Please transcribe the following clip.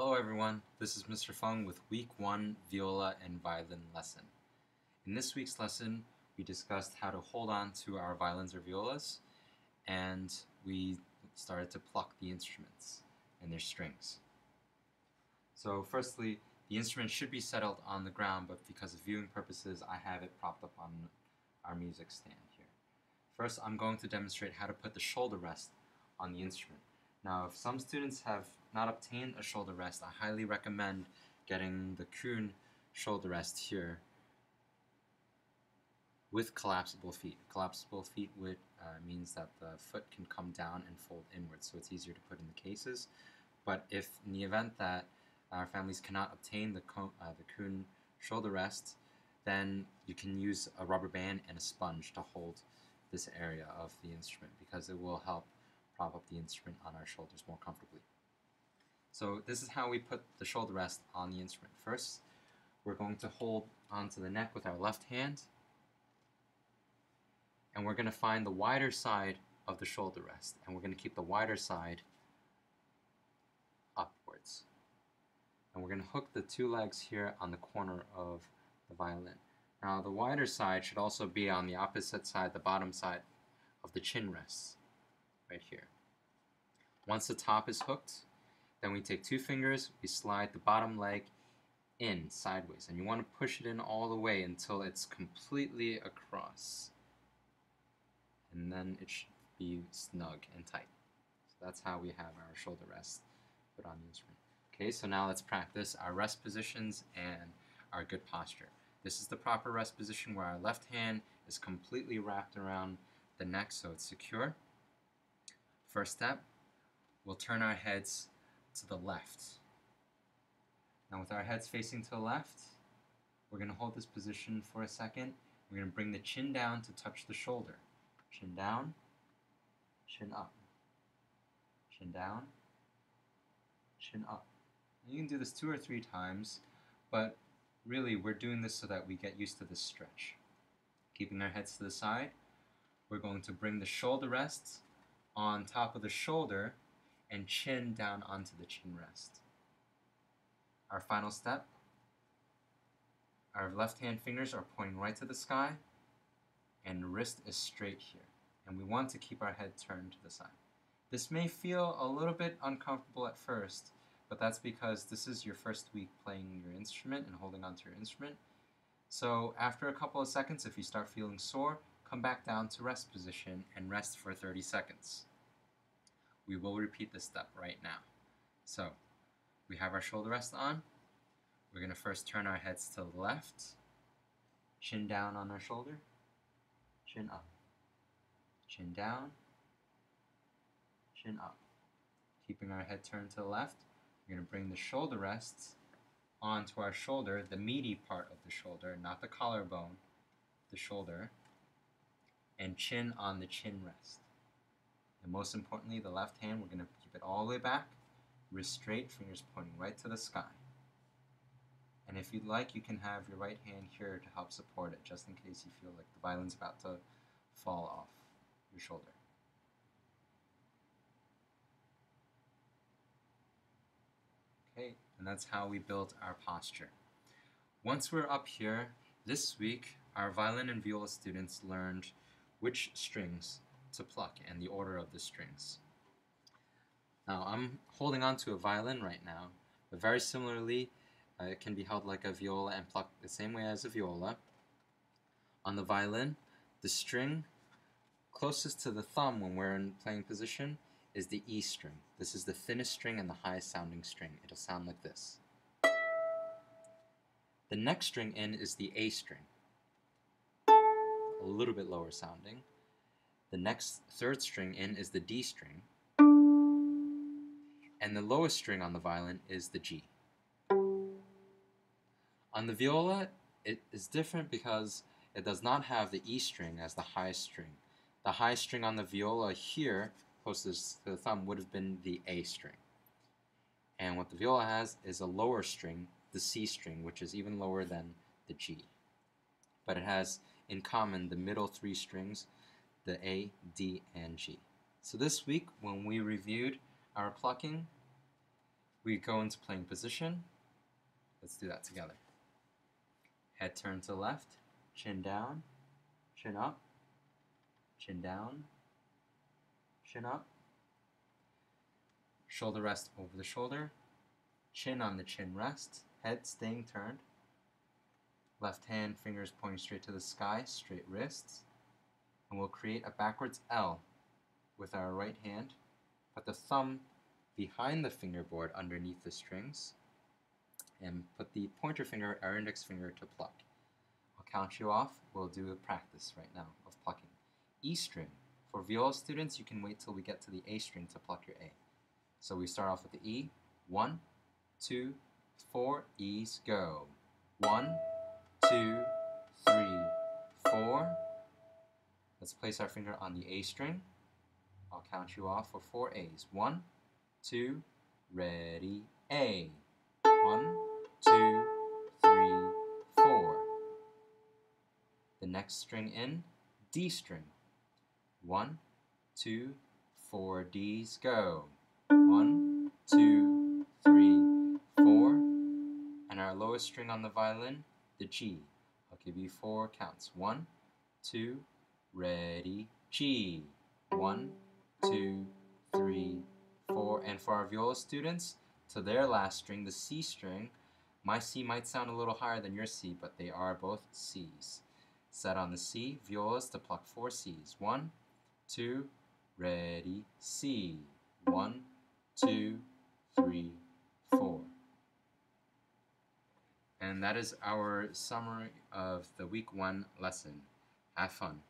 Hello everyone, this is Mr. Fung with Week 1 Viola and Violin lesson. In this week's lesson, we discussed how to hold on to our violins or violas, and we started to pluck the instruments and their strings. So firstly, the instrument should be settled on the ground, but because of viewing purposes, I have it propped up on our music stand here. First, I'm going to demonstrate how to put the shoulder rest on the instrument. Now, if some students have not obtained a shoulder rest, I highly recommend getting the Kuhn shoulder rest here with collapsible feet. Collapsible feet means that the foot can come down and fold inwards, so it's easier to put in the cases. But if in the event that our families cannot obtain the Kuhn shoulder rest, then you can use a rubber band and a sponge to hold this area of the instrument, because it will help prop up the instrument on our shoulders more comfortably. So this is how we put the shoulder rest on the instrument. First, we're going to hold onto the neck with our left hand, and we're going to find the wider side of the shoulder rest, and we're going to keep the wider side upwards. And we're going to hook the two legs here on the corner of the violin. Now the wider side should also be on the opposite side, the bottom side of the chin rests, right here. Once the top is hooked, then we take two fingers, we slide the bottom leg in sideways, and you want to push it in all the way until it's completely across. And then it should be snug and tight. So that's how we have our shoulder rest put on the instrument. Okay, so now let's practice our rest positions and our good posture. This is the proper rest position where our left hand is completely wrapped around the neck so it's secure. First step, we'll turn our heads to the left. Now with our heads facing to the left, we're going to hold this position for a second. We're going to bring the chin down to touch the shoulder. Chin down, chin up. Chin down, chin up. And you can do this 2 or 3 times, but really we're doing this so that we get used to this stretch. Keeping our heads to the side, we're going to bring the shoulder rests on top of the shoulder and chin down onto the chin rest. Our final step, our left hand fingers are pointing right to the sky and wrist is straight here. And we want to keep our head turned to the side. This may feel a little bit uncomfortable at first, but that's because this is your first week playing your instrument and holding onto your instrument. So after a couple of seconds, if you start feeling sore, come back down to rest position and rest for 30 seconds. We will repeat this step right now. So we have our shoulder rest on. We're going to first turn our heads to the left, chin down on our shoulder, chin up, chin down, chin up. Keeping our head turned to the left, we're going to bring the shoulder rests onto our shoulder, the meaty part of the shoulder, not the collarbone, the shoulder, and chin on the chin rest. And most importantly, the left hand, we're going to keep it all the way back, wrist straight, fingers pointing right to the sky. And if you'd like, you can have your right hand here to help support it, just in case you feel like the violin's about to fall off your shoulder. Okay, and that's how we build our posture. Once we're up here, this week, our violin and viola students learned which strings to pluck and the order of the strings. Now, I'm holding on to a violin right now, but very similarly, it can be held like a viola and plucked the same way as a viola. On the violin, the string closest to the thumb when we're in playing position is the E string. This is the thinnest string and the highest sounding string. It'll sound like this. The next string in is the A string, a little bit lower sounding. The next third string in is the D string, and the lowest string on the violin is the G. On the viola, it is different because it does not have the E string as the highest string. The highest string on the viola here, closest to the thumb, would have been the A string. And what the viola has is a lower string, the C string, which is even lower than the G. But it has in common the middle 3 strings, the A, D, and G. So this week, when we reviewed our plucking, We go into playing position. Let's do that together. Head turn to left, chin down, chin up, chin down, chin up. Shoulder rest over the shoulder, chin on the chin rest, head staying turned. Left hand, fingers pointing straight to the sky, straight wrists. And we'll create a backwards L with our right hand. Put the thumb behind the fingerboard underneath the strings. And put the pointer finger, our index finger, to pluck. I'll count you off. We'll do a practice right now of plucking. E string. For viola students, you can wait till we get to the A string to pluck your A. So we start off with the E. 1, 2, 4 E's, go. 1, 2, 3, 4. Let's place our finger on the A string. I'll count you off for 4 A's. 1, 2, ready, A. 1, 2, 3, 4. The next string in, D string. 1, 2, 4 D's, go. 1, 2, 3, 4. And our lowest string on the violin, the G. I'll give you 4 counts. 1, 2, ready, G. 1, 2, 3, 4. And for our viola students, to their last string, the C string, my C might sound a little higher than your C, but they are both C's. Set on the C, violas to pluck 4 C's. 1, 2, ready, C. 1, 2, 3, 4. And that is our summary of the week 1 lesson. Have fun.